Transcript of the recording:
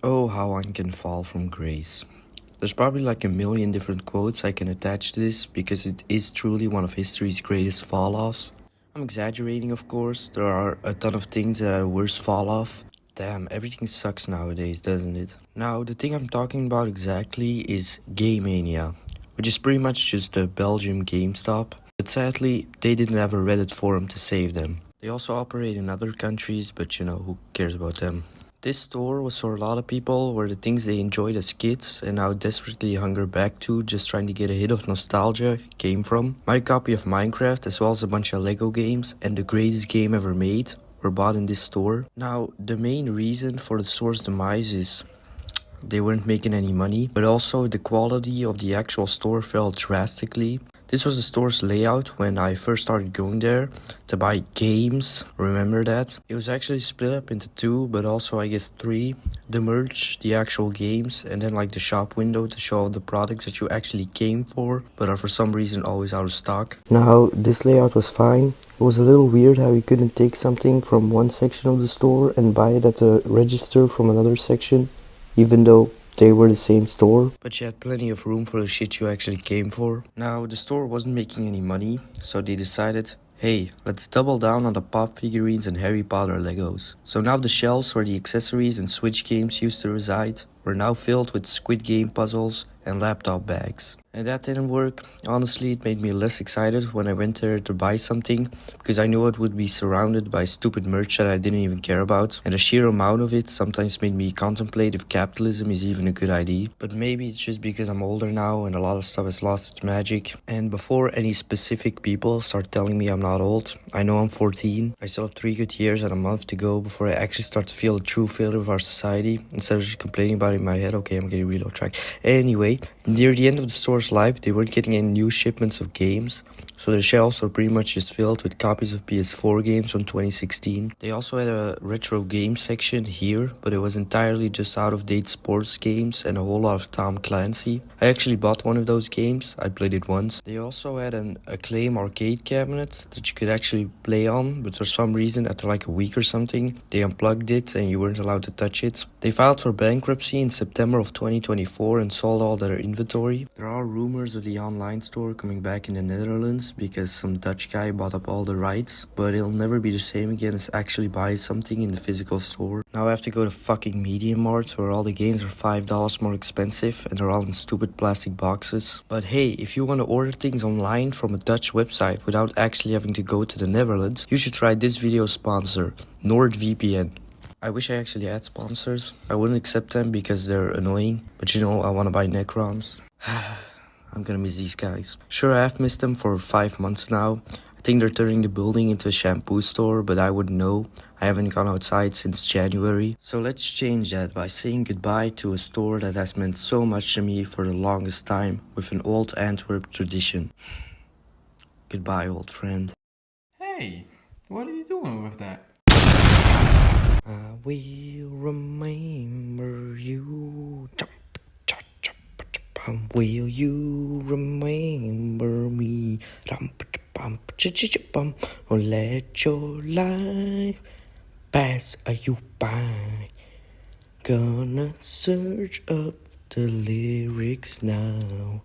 Oh, how one can fall from grace. There's probably like a million different quotes I can attach to this because it is truly one of history's greatest fall-offs. I'm exaggerating, of course. There are a ton of things that are worse fall-off. Damn, everything sucks nowadays, doesn't it? Now, the thing I'm talking about exactly is Mania, which is pretty much just a Belgium GameStop. But sadly, they didn't have a Reddit forum to save them. They also operate in other countries, but who cares about them? This store was for a lot of people were the things they enjoyed as kids and now desperately hunger back to, just trying to get a hit of nostalgia, came from. My copy of Minecraft, as well as a bunch of Lego games and the greatest game ever made, were bought in this store. Now, the main reason for the store's demise is they weren't making any money, but also the quality of the actual store fell drastically. This was the store's layout when I first started going there to buy games. Remember that? It was actually split up into two, but also I guess three. The merch, the actual games, and then like the shop window to show all the products that you actually came for, but are for some reason always out of stock. Now, this layout was fine. It was a little weird how you couldn't take something from one section of the store and buy it at the register from another section, even though they were the same store. But you had plenty of room for the shit you actually came for. Now, the store wasn't making any money, so they decided, hey, let's double down on the pop figurines and Harry Potter Legos. So now the shelves where the accessories and Switch games used to reside were now filled with Squid Game puzzles and laptop bags. And that didn't work. Honestly, it made me less excited when I went there to buy something because I knew it would be surrounded by stupid merch that I didn't even care about. And the sheer amount of it sometimes made me contemplate if capitalism is even a good idea. But maybe it's just because I'm older now and a lot of stuff has lost its magic. And before any specific people start telling me I'm not old, I know I'm 14. I still have 3 good years and a month to go before I actually start to feel the true failure of our society. Instead of just complaining about it in my head, okay, I'm getting really off track. Anyway, near the end of the store's life, they weren't getting any new shipments of games, so the shelves were pretty much just filled with copies of PS4 games from 2016. They also had a retro game section here, but it was entirely just out-of-date sports games and a whole lot of Tom Clancy. I actually bought one of those games, I played it once. They also had an Acclaim arcade cabinet that you could actually play on, but for some reason, after like a week or something, they unplugged it and you weren't allowed to touch it. They filed for bankruptcy in September of 2024 and sold all their inventory. There are rumors of the online store coming back in the Netherlands because some Dutch guy bought up all the rights, but it'll never be the same again as actually buying something in the physical store. Now I have to go to fucking Media Mart where all the games are $5 more expensive and they're all in stupid plastic boxes. But hey, if you want to order things online from a Dutch website without actually having to go to the Netherlands, you should try this video sponsor, NordVPN. I wish I actually had sponsors. I wouldn't accept them because they're annoying, but I want to buy Necrons. I'm gonna miss these guys. Sure, I have missed them for 5 months now. I think they're turning the building into a shampoo store, but I wouldn't know. I haven't gone outside since January. So let's change that by saying goodbye to a store that has meant so much to me for the longest time, with an old Antwerp tradition. Goodbye, old friend. Hey, what are you doing with that? I will remember you. Will you remember me? Or let your life pass you by. Gonna search up the lyrics now.